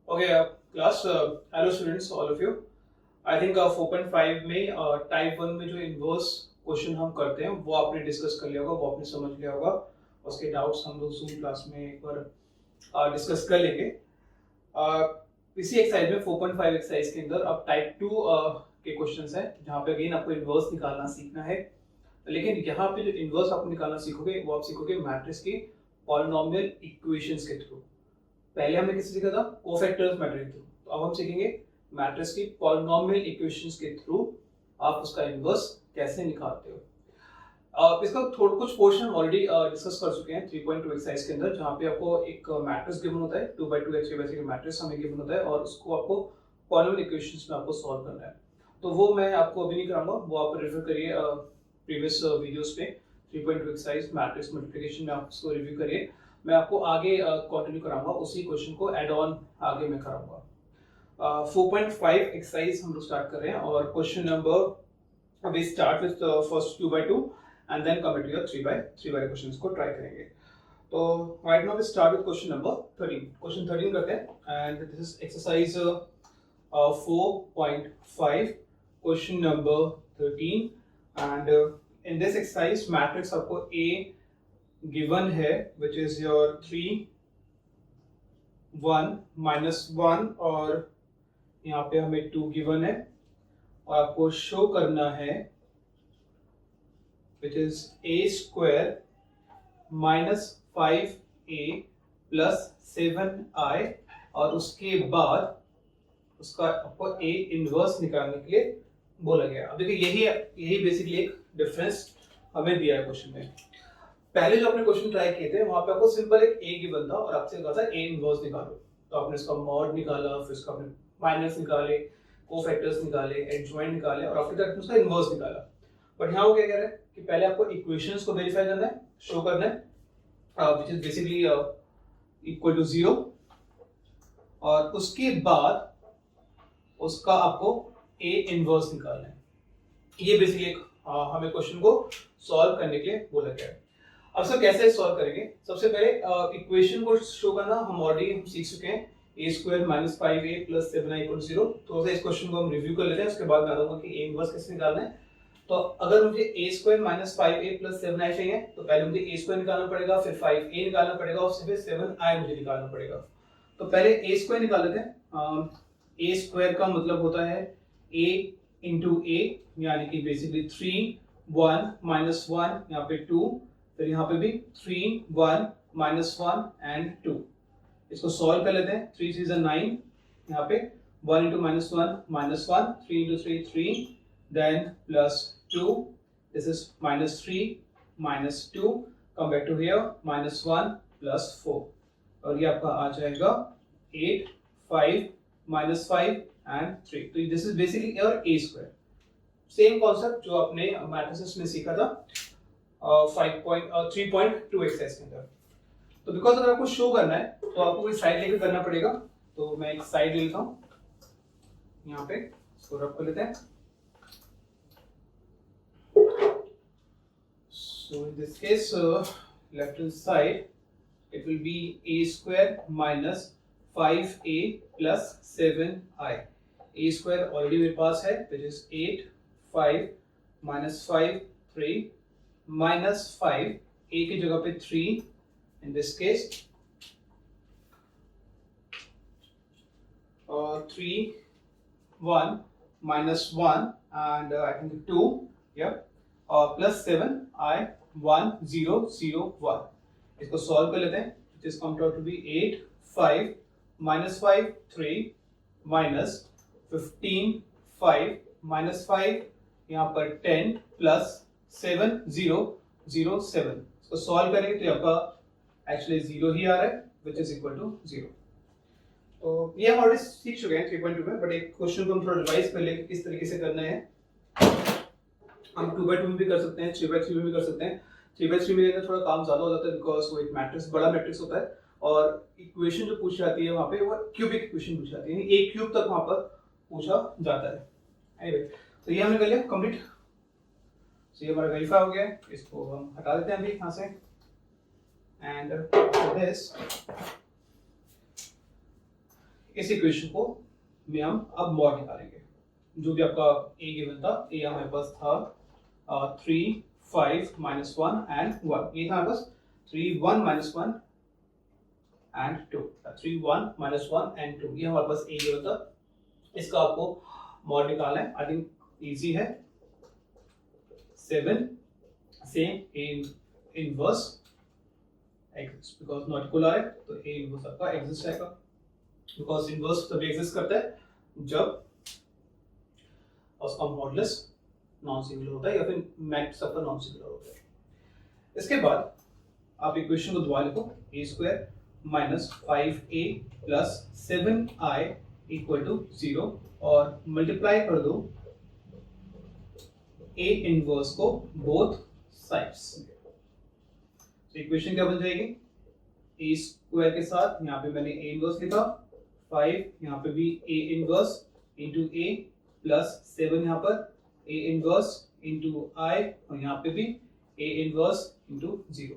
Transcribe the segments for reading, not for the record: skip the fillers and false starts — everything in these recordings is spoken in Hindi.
Okay, class, hello students, all of you. I think 4.5 में टाइप 1 में जो इन्वर्स क्वेश्चन हम करते हैं वो आपने डिस्कस कर लिया होगा, वो आपने समझ लिया होगा. उसके डाउट्स हम लोग जूम क्लास में एक बार डिस्कस कर लेंगे. इसी एक्सरसाइज में 4.5 एक्सरसाइज के अंदर अब टाइप 2 के क्वेश्चंस हैं जहाँ पे अगेन आपको इन्वर्स निकालना सीखना है. लेकिन यहाँ पे जो इन्वर्स आप निकालना सीखोगे वो आप सीखोगे मैट्रिक्स की पॉलिनोमियल इक्वेशंस के थ्रू. पहले हमने किससे सीखा था? कोफैक्टर्स मैट्रिक्स के थ्रू. तो अब हम सीखेंगे मैट्रिक्स की पॉलिनोमियल इक्वेशंस के थ्रू आप उसका इन्वर्स कैसे निकालते हो. इसका थोड़ा कुछ पोर्शन हम ऑलरेडी डिस्कस कर चुके हैं 3.2 एक्सरसाइज के अंदर, जहाँ पे आपको एक मैट्रिक्स गिवन होता है 2x2 x3 का मैट्रिक्स हमें गिवन होता है और उसको आपको पॉलिनोमियल इक्वेशंस में आपको सॉल्व करना है. तो वो मैं आपको अभी नहीं कराऊंगा, वो आप रेफर करिए प्रीवियस वीडियोस पे 3.2 एक्सरसाइज मैट्रिक्स मल्टीप्लिकेशन में आप उसको रिव्यू करिए. मैं आपको आगे कंटिन्यू कराऊंगा, उसी क्वेश्चन को ऐड ऑन आगे मैं कराऊंगा. 4.5 एक्सरसाइज हम लोग स्टार्ट कर रहे हैं और question number we start with first 2x2 and then come to your 3x3 वाले क्वेश्चंस को ट्राई करेंगे. तो right now we start with question number 13. Question 13 करते हैं and this is exercise 4.5 question number 13 and in this exercise matrix आपको A given है which is your 3 1 minus 1 और यहाँ पे हमें 2 given है और आपको शो करना है which is a square minus 5a plus 7i और उसके बाद उसका आपको a इनवर्स निकालने के लिए बोला गया. अब देखिए यही बेसिकली एक डिफरेंस हमें दिया है क्वेश्चन में. पहले जो आपने क्वेश्चन ट्राई किए थे वहां पे आपको सिंपल एक a गिवन था और आपसे कहा था a इनवर्स निकालो. तो आपने इसका मॉड निकाला, फिर इसका आपने माइनस निकाले, कोफैक्टर्स निकाले, एडजॉइंट निकाले और आफ्टर दैट उसका इनवर्स निकाला. बट यहाँ वो क्या कह रहे हैं कि पहले आपको इक्वेशंस को वेरीफाई करना है, शो करना है which is basically equal to 0 और उसके बाद उसका आपको a इनवर्स निकालना है. ये बेसिकली हमें क्वेश्चन को सॉल्व करने के लिए बोला गया है. अब सर कैसे सॉल्व करेंगे? सबसे पहले इक्वेशन को शो करना हम ऑलरेडी सीख चुके हैं. a square minus 5a plus 7i equal 0. तो इस क्वेश्चन को हम रिव्यू कर लेते हैं, उसके बाद मैं बताऊंगा कि a इनवर्स कैसे निकालना है. तो अगर मुझे a square minus 5a plus 7i चाहिए तो पहले मुझे a स्क्वायर निकालना पड़ेगा, फिर 5a निकालना पड़ेगा और फिर 7i मुझे निकालना पड़ेगा. तो पहले a स्क्वायर निकाल लेते हैं. a स्क्वायर का मतलब होता है a इंटू a, यानी कि बेसिकली 3 1 माइनस 1 यहाँ पे 2, फिर यहाँ पे भी 3 1 माइनस 1 एंड 2. इसको सॉल्व कर लेते हैं. 3 3 9, यहाँ पे 1 into minus 1 minus 1, 3 into 3 3, then plus 2, this is minus 3 minus 2, come back to here minus 1 plus 4 और ये आपका आ जाएगा 8 5 माइनस 5 एंड 3. तो this is basically your a square. Same concept जो आपने मैट्रिसेस में सीखा था 3.2 एक्सरसाइज के अंदर. तो बिकॉज अगर आपको शो करना है तो आपको कोई साइड लेकर करना पड़ेगा. तो मैं एक साइड ले लेता हूँ, यहाँ पे इसको रब कर लेते हैं. So in this case left hand side it will be a square minus 5a plus 7i. a square already मेरे पास है which is 8 5 minus 5 3 minus 5, a की जगह पे 3 in this case, 3 1 minus 1 and I think 2, yeah, plus 7 I 1 0 0 1. इसको सॉल्व कर लेते हैं. It is come out to be 8 5 minus 5 3 minus 15 5 minus 5 यहाँ पर 10 plus 7 0 0 7. इसको सॉल्व करेंगे तो आपका एक्चुअली 0 ही आ रहा है which is equal to 0. तो ये हम ऑलरेडी सीख चुके हैं 3.2 में, बट एक क्वेश्चन को हम थोड़ा रिवाइज कर लेंगे किस तरीके से करना है. हम 2x2 में भी कर सकते हैं, 3x3 में भी कर सकते हैं. 3x3 में लेना थोड़ा काम ज्यादा हो जाता है बिकॉज वो एक मैट्रिक्स बड़ा मैट्रिक्स होता है और इक्वेशन जो पूछी जाती है वहाँ पे वो क्यूबिक इक्वेशन पूछी जाती है, यानी एक क्यूब तक वहाँ पर पूछा जाता है. anyway, तो ये हमने कर लिया कंप्लीट. तो ये हमारा वेरीफाई हो गया है. इसको हम हटा देते हैं अभी यहाँ से. एंड दिस इस इक्वेशन को में हम अब मॉड निकालेंगे। जो भी आपका ए गिवन था, ए हमारे पास था 3 5 -1 एंड 1, ये था हमारे पास 3 1 -1 एंड 2, 3 1 -1 एंड 2, ये हमारे पास ए गिवन था। इसका आपको मॉड निकालना है। आई थिंक इजी है। 7 same A inverse exist, because not equal है तो ए इनवर्स आपका एग्जिस्ट आएगा, बिकॉज इनवर्स तभी एग्जिस्ट करता है जब उसका मॉडुलस नॉन सिंगुलर होता है या फिर मैट्रिक्स आपका नॉन सिंगुलर होता है। इसके बाद आप इक्वेशन को दोबारा लिखो, A square minus 5a plus 7i equal to 0 और मल्टीप्लाई कर दो ए इनवर्स को बोथ साइड्स। तो इक्वेशन क्या बन जाएगी, ए स्क्वायर के साथ यहाँ पे मैंने ए इनवर्स लिखा, 5 यहाँ पे भी ए इनवर्स इंटू ए प्लस 7 यहाँ पर ए इनवर्स इंटू आई और यहाँ पे भी ए इनवर्स इंटू 0।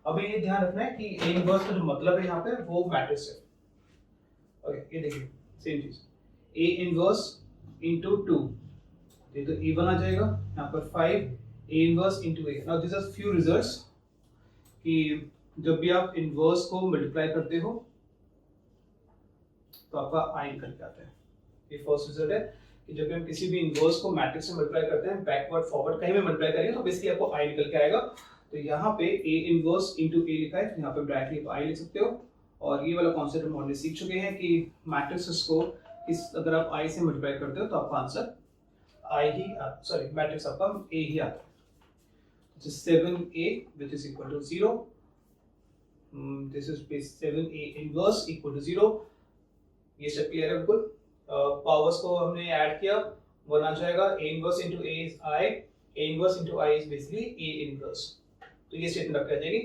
अब ये ध्यान रखना है कि ए इनवर्स का जो मतलब है यहाँ पे वो मैट्रिक्स है। ओके, ये देखिए सेम चीज, ए इनवर्स इंटू 2, ये तो ए1 आ जाएगा, यहाँ पर 5 A inverse into A. Now this are few results कि जब भी आप इनवर्स को मल्टीप्लाई करते हो तो आपका आई निकल के आता है। ये फर्स्ट रिजल्ट है कि जब भी हम किसी भी इनवर्स को मैट्रिक्स से मल्टीप्लाई करते हैं, बैकवर्ड फॉरवर्ड कहीं भी मल्टीप्लाई करेंगे तो बेसिकली आपको आई निकल के आएगा। तो यहाँ पे ए इनवर्स इंटू ए लिखा है, तो यहाँ पे डायरेक्टली आई लिख सकते हो। और ये वाला कॉन्सेप्ट हम ऑलरेडी सीख चुके हैं कि मैट्रिक्स को अगर आप आई से मल्टीप्लाई करते हो तो आपका answer I he, sorry matrix आपका ए ही आता है। 7a which is equal to 0, this is 7a inverse equal to 0। ये सब क्लियर है बिल्कुल। पावर्स को हमने ऐड किया, 1 आ जाएगा, a inverse into a is i, a inverse into i is basically a inverse। तो ये स्टेटमेंट आपकी आ जाएगी,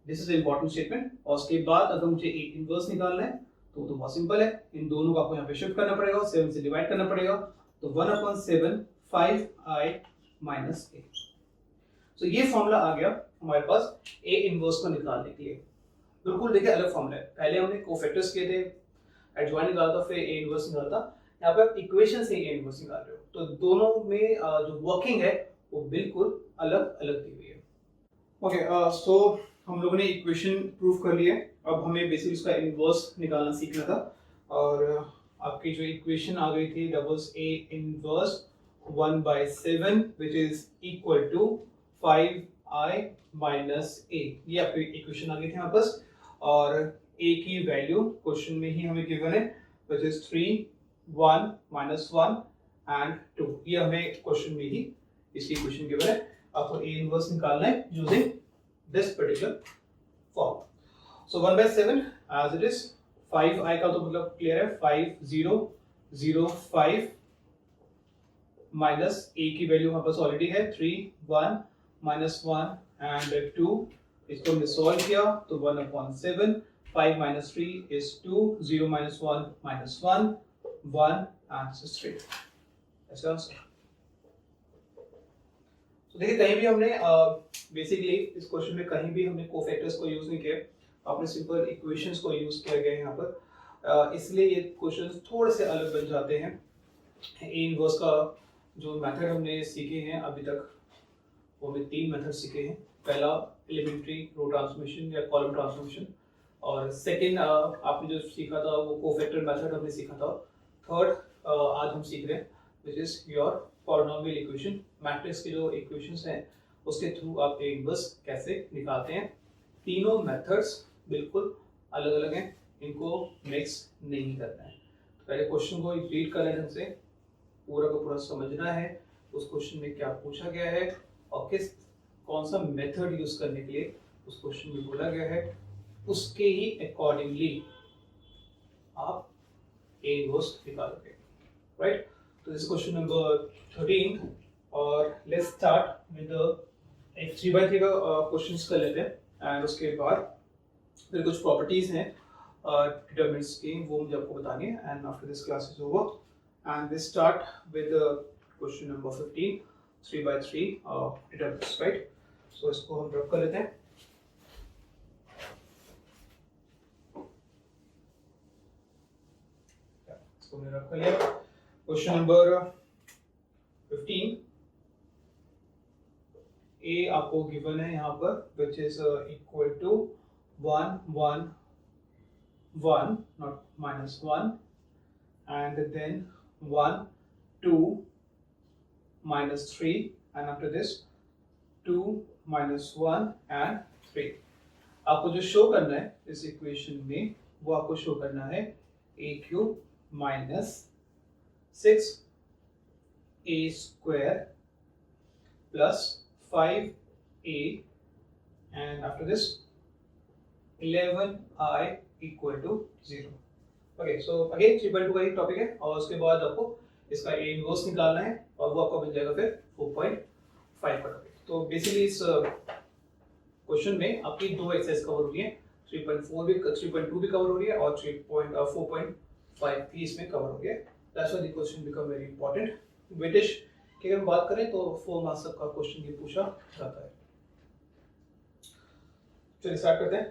दिस इज इंपॉर्टेंट स्टेटमेंट। और उसके बाद अगर मुझे a इनवर्स निकालना है तो बहुत सिंपल है, इन दोनों को आपको यहाँ पे शिफ्ट करना पड़ेगा, 7 से डिवाइड करना पड़ेगा, तो 1/7 5i माइनस a। तो ये फॉर्मूला आ गया हमारे पास ए इनवर्स को निकालने के लिए। बिल्कुल देखिए अलग फॉर्मूला है, पहले हमने कोफैक्टर्स किए थे, एडजॉइन निकाला था, फिर ए इनवर्स निकाला था। यहाँ पे आप इक्वेशन से ए इनवर्स निकाल रहे हो, तो दोनों में जो वर्किंग है वो बिल्कुल अलग अलग दी हुई है। ओके, सो हम लोगों ने इक्वेशन प्रूव कर लिए, अब हमें बेसिकली उसका इनवर्स निकालना सीखना था। और आपकी जो इक्वेशन आ गई थी that was A inverse 1/7 which is equal to 5i minus a, ये आपकी इक्वेशन आ गई थी हमारे पास। और a की वैल्यू क्वेश्चन में ही हमें गिवन है व्हिच इज 3 1 -1 एंड 2, ये हमें क्वेश्चन में ही इसकी इक्वेशन गिवन है। आपको a इनवर्स निकालना है using this particular form. So 1/7 as it is, 5i का तो मतलब क्लियर है, 5 0 0 5 माइनस a की वैल्यू हमारे पास ऑलरेडी है 3 1 -1 एंड 2, इसको हमने सॉल्व किया तो 1/7, 5 - 3 is 2, 0 - 1 -1, 1 आंसर 3। ऐसा आंसर। तो देखिए कहीं भी हमने बेसिकली इस क्वेश्चन में कहीं भी हमने कोफैक्टर्स को यूज नहीं किया, आपने सिंपल इक्वेशंस को यूज किया गया है यहाँ पर, इसलिए ये क्वेश्चंस थोड़े से अलग बन जाते हैं। ए इनवर्स का जो मेथड हमने सीखे हैं अभी तक, वो हमें 3 मेथड सीखे हैं। पहला एलिमेंट्री रो ट्रांसफॉर्मेशन या कॉलम ट्रांसफॉर्मेशन, और सेकंड आपने जो सीखा था वो कोफैक्टर मेथड हमने सीखा था। थर्ड आज हम सीख रहे हैं which is your polynomial equation, matrix की जो इक्वेशंस हैं उसके थ्रू आप ए इनवर्स कैसे निकालते हैं। तीनों मेथड्स बिल्कुल अलग अलग हैं, इनको मिक्स नहीं करना है। तो पहले क्वेश्चन को रीड कर लेने से पूरा का पूरा समझना है उस क्वेश्चन में क्या पूछा गया है और कौन सा मेथड यूज करने के लिए उस क्वेश्चन में बोला गया है, उसके ही अकॉर्डिंगली आप ए इनवर्स निकालोगे, राइट। तो दिस क्वेश्चन नंबर 13 और लेट्स स्टार्ट विद एक 3x3 का क्वेश्चंस कर लेते हैं एंड उसके बाद फिर कुछ प्रॉपर्टीज हैं डिटरमिनेंट्स की, वो मुझे आपको बतानी है and after this class is over and we start with question number 15 3x3 determinants, right. So इसको हम रब कर लेते हैं। इसको मैंने रख लिया। क्वेश्चन नंबर 15, ए आपको गिवन है यहाँ पर, विच is equal to 1 1 1 not -1 and then 1 2 -3 and after this 2 -1 and 3। आपको जो शो करना है इस इक्वेशन में वो आपको शो करना है a cube minus 6a square plus 5a and after this 11i equal to 0। Okay, so again 3.2 का ही टॉपिक है और उसके बाद आपको इसका a इनवर्स निकालना है और वो आपको मिल जाएगा फिर 4.5 का टॉपिक। तो बेसिकली इस क्वेश्चन में आपकी दो एक्सरसाइज कवर हो रही है, 3.2 भी कवर हो रही है और 4.5 भी इसमें कवर हो रही है। That's why the question become very important. Weightage की अगर बात करें तो 4 मार्क्स का क्वेश्चन ये पूछा जाता है। चलिए स्टार्ट करते हैं।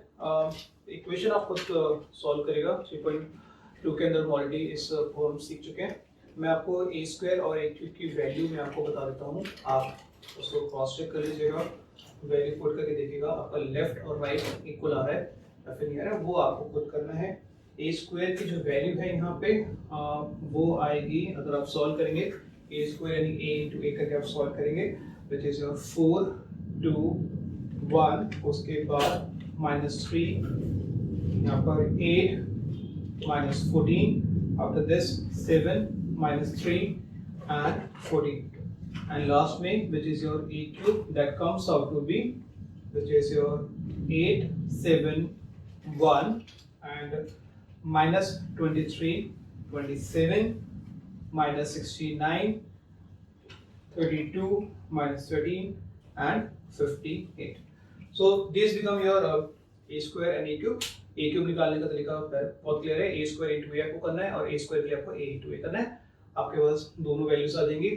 इक्वेशन आप खुद सॉल्व करेगा। 3.2 के अंदर ऑलरेडी इस फॉर्म सीख चुके हैं। मैं आपको a स्क्वायर और a क्यूब की वैल्यू मैं आपको बता देता हूँ, आप उसको क्रॉस चेक कर लीजिएगा, वैल्यू पुट करके देखिएगा आपका लेफ्ट और राइट इक्वल आ रहा है या फिर नहीं आ रहा है, वो आपको खुद करना है। a स्क्वायर की जो वैल्यू है यहाँ पे वो आएगी, अगर आप सॉल्व करेंगे a स्क्वायर यानी a इंटू a करके आप सॉल्व करेंगे, विच इज योर 4 2 1, उसके बाद -3, यहाँ पर 8 -14, after this 7 -3 and 14, and last में which is your a cube that comes out to be which is your 8 7 1 and -23 27 -69 32 -13 and 58। So these become your a square and a cube। a cube निकालने का तरीका बहुत क्लियर है, a square into a आपको करना है और a square के लिए आपको a into a करना है। आपके पास दोनों वैल्यूज आ जाएंगी,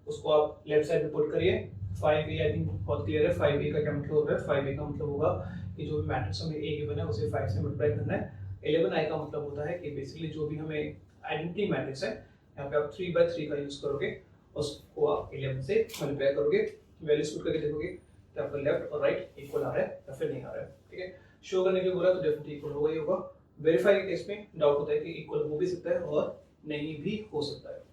उसको आप लेफ्ट साइड में पुट करिए। 5a आई थिंक बहुत क्लियर है, 5a का क्या मतलब होता है, 5a का मतलब होगा कि जो भी मैट्रिक्स हमें a गिवन है उसे 5 से मल्टीप्लाई करना है। 11i का मतलब होता है कि बेसिकली जो भी हमें आइडेंटिटी मैट्रिक्स है, यहाँ पे आप 3/3 का यूज करोगे, उसको आप 11 से मल्टीप्लाई करोगे, वैल्यूज पुट करके देखोगे तो आपका लेफ्ट और राइट इक्वल आ रहा है या फिर नहीं आ रहा है। ठीक है, शो करने के लिए बोला तो डेफिनेटली इक्वल होगा ही होगा। वेरीफाई के केस में डाउट होता है कि इक्वल हो भी सकता है और नहीं भी हो सकता है।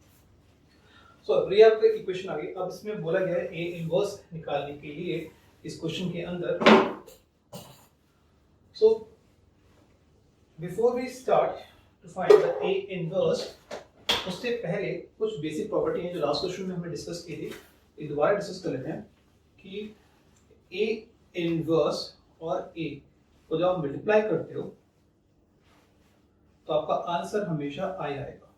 सो ये आपका इक्वेशन आ गई। अब इसमें बोला गया है a इनवर्स निकालने के लिए इस क्वेश्चन के अंदर। So before we start to find the a inverse, उससे पहले कुछ बेसिक प्रॉपर्टी हैं जो लास्ट क्वेश्चन में हमने डिस्कस की थी, ये दोबारा डिस्कस कर लेते हैं कि a इनवर्स और a को जब आप मल्टीप्लाई करते हो तो आपका आंसर हमेशा i आएगा।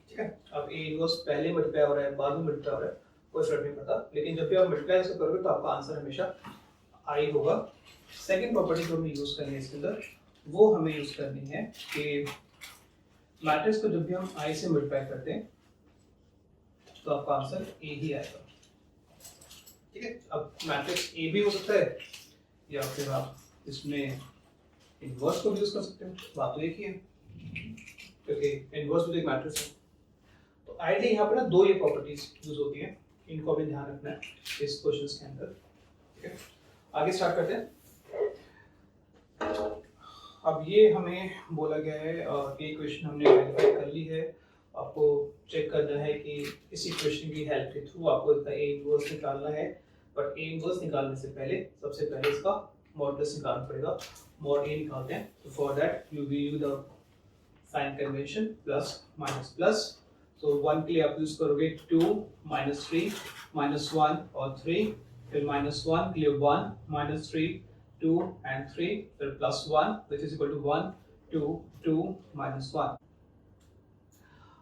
ठीक है, अब a इनवर्स पहले मल्टीप्लाई हो रहा है बाद में मल्टीप्लाई हो रहा है कोई फर्क नहीं पड़ता, लेकिन जब भी आप मल्टीप्लाई इसको करोगे तो आपका आंसर हमेशा i होगा। सेकंड प्रॉपर्टी जो हमें यूज करनी है इसके अंदर, वो हमें यूज करनी है कि मैट्रिक्स को जब भी हम i से मल्टीप्लाई करते हैं तो आपका आंसर a ही आएगा। ठीक है, अब मैट्रिक्स a भी हो सकता है या फिर आप इसमें इनवर्स को भी यूज कर सकते हो, बात तो एक ही है क्योंकि इनवर्स भी एक मैट्रिक्स है। तो आइडिया यहाँ पे ना दो ये प्रॉपर्टीज यूज होती हैं, इनको भी ध्यान रखना है इस क्वेश्चंस के अंदर। ठीक है, आगे स्टार्ट करते हैं। अब ये हमें बोला गया है कि इक्वेशन हमने वेरीफाई कर ली है, आपको चेक करना है कि इस इक्वेशन की हेल्प के थ्रू आपको इसका a इनवर्स निकालना है। बट a इनवर्स निकालने से पहले सबसे पहले इसका मॉडुलस निकालना पड़ेगा। मॉड a निकालते हैं, तो for that you will use the sign convention plus minus plus. तो 1 के लिए आप यूज करोगे 2 -3 -1 और 3, फिर -1 के लिए 1 -3 2 and 3, फिर +1 which is equal to 1 2 2 -1।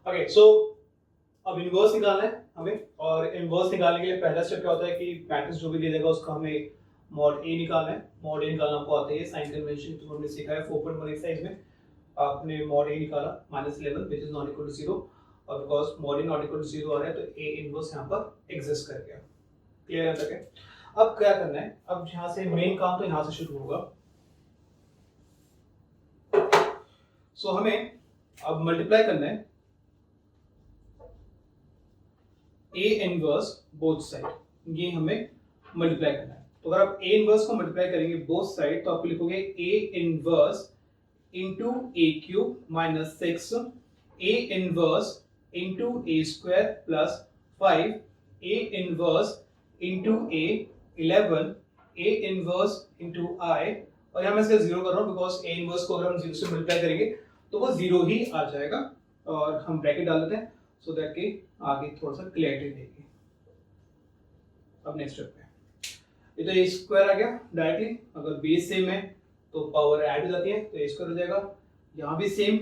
Okay, सो अब इनवर्स निकालना है हमें, और इनवर्स निकालने के लिए पहला स्टेप क्या होता है कि मैट्रिक्स जो भी दे देगा उसका हमें मॉड a निकालना है। मॉड a निकालना आपको आता है, साइन कन्वेंशन तो हमने सीखा है 4.1 एक्सरसाइज में। आपने मॉड a निकाला -11 which is not equal to 0, और because mod a not equal to 0 आ रहा है तो a इनवर्स यहाँ पर एग्जिस्ट कर गया। क्लियर है तक है? अब क्या करना है, अब यहाँ से मेन काम तो यहाँ से शुरू होगा। सो हमें अब मल्टीप्लाई करना है ए इनवर्स बोथ साइड, ये हमें मल्टीप्लाई करना है। तो अगर आप ए इनवर्स को मल्टीप्लाई करेंगे बोथ साइड तो आप लिखोगे A inverse into A cube minus 6 A inverse into A square plus 5 A inverse into A 11 A inverse into I, और यहाँ मैं इसका जीरो कर रहा हूँ बिकॉज ए इनवर्स को अगर हम जीरो से मल्टीप्लाई करेंगे तो वो जीरो ही आ जाएगा, और हम ब्रैकेट डाल देते हैं सो दैट कि आगे थोड़ा सा क्लियरिटी रहेगी। अब नेक्स्ट स्टेप पे ये तो ए स्क्वायर आ गया डायरेक्टली, अगर बेस सेम है तो पावर ऐड हो जाती है तो ए स्क्वायर हो जाएगा, यहाँ भी सेम,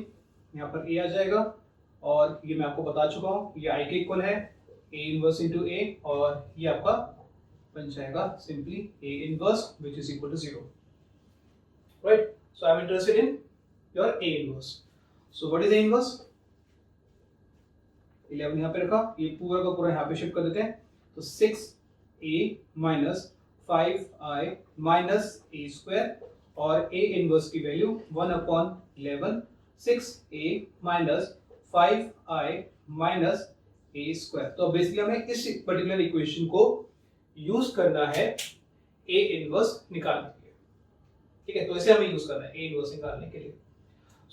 यहाँ पर ए आ जाएगा, और ये मैं आपको बता चुका हूँ ये आई के इक्वल है ए इनवर्स इंटू ए, और ये आपका बन जाएगा simply A inverse which is equal to 0, right. So I am interested in your A inverse. So what is A inverse? 11 यहाँ पे रखा, ये पूरा का पूरा यहाँ पे शिफ्ट कर देते हैं, तो 6a minus 5i minus A square, और ए इनवर्स की value 1/11 6a minus 5i minus A square. तो बेसिकली हमें इस पर्टिकुलर इक्वेशन को यूज करना है ए इनवर्स निकालने के लिए, ठीक है। तो इसे हमें यूज करना है ए इनवर्स निकालने के लिए।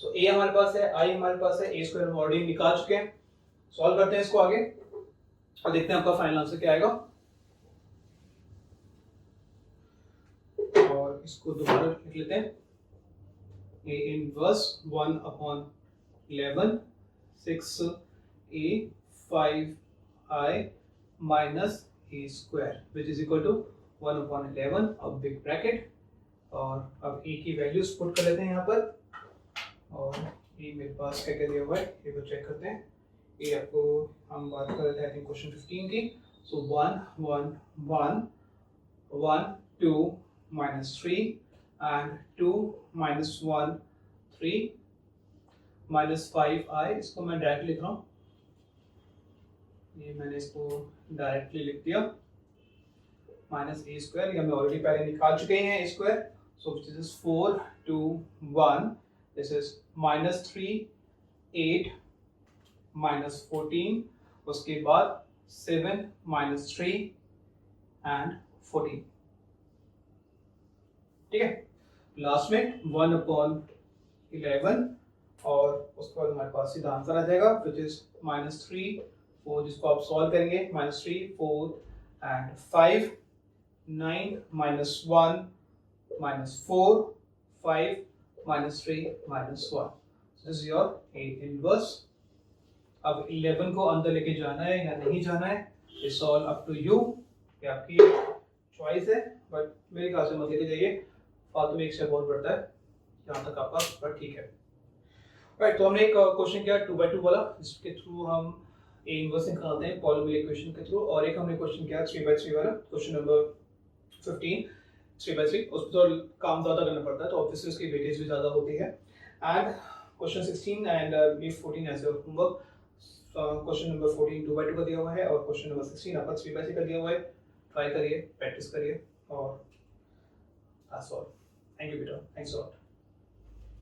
सो ए हमारे पास है, आई हमारे पास है, ए स्क्वायर हम ऑलरेडी निकाल चुके हैं। सॉल्व करते हैं इसको आगे और देखते हैं आपका फाइनल आंसर क्या आएगा, और इसको दोबारा लिख लेते हैं A inverse 1/11 6a 5i minus A square which is equal to 1/11, अब बिग ब्रैकेट, और अब ए की वैल्यूज पुट कर लेते हैं यहाँ पर, और ए मेरे पास क्या क्या दिया हुआ है ये तो चेक करते हैं। ये आपको हम बात कर रहे थे आई थिंक क्वेश्चन 15 की। सो 1 1 1 1 2 minus 3 and 2 minus 1 3 minus 5i, इसको मैं डायरेक्टली लिख रहा हूँ, ये मैंने इसको डायरेक्टली लिख दिया, माइनस ए स्क्वायर, ये हमें ऑलरेडी पहले निकाल चुके हैं A square. So this is 4 2 1, this is minus 3 8 minus 14, उसके बाद 7 माइनस 3 एंड 14, ठीक है। लास्ट में 1/11, और उसके बाद हमारे पास सीधा आंसर आ जाएगा विच इज -3 4, जिसको आप सॉल्व करेंगे -3 4 and 5 9 -1 -4 5 -3 -1, this is your A inverse. अब 11 को अंदर लेके जाना है या नहीं जाना है it's all up to you, ये आपकी चॉइस है, बट मेरे ख्याल से मत लेके जाइए, फालतू में एक स्टेप बहुत बढ़ता है यहाँ तक आपका, पर ठीक है, राइट। तो हमने एक क्वेश्चन किया 2x2 वाला, जिसके थ्रू हम ए इनवर्स निकालते हैं पॉलिनोमियल इक्वेशन के थ्रू, और एक हमने क्वेश्चन किया 3x3 वाला, क्वेश्चन नंबर 15 3x3, उस पर तो काम ज़्यादा करना पड़ता है तो ऑब्वियसली उसकी वेटेज भी ज़्यादा होती है। And question 16 and 14 as homework, question number 14 2x2 का दिया हुआ है, और क्वेश्चन नंबर 16 आपका 3x3 का दिया हुआ है। ट्राई करिए, प्रैक्टिस करिए, और that's all. Thank you, Peter. Thanks a lot.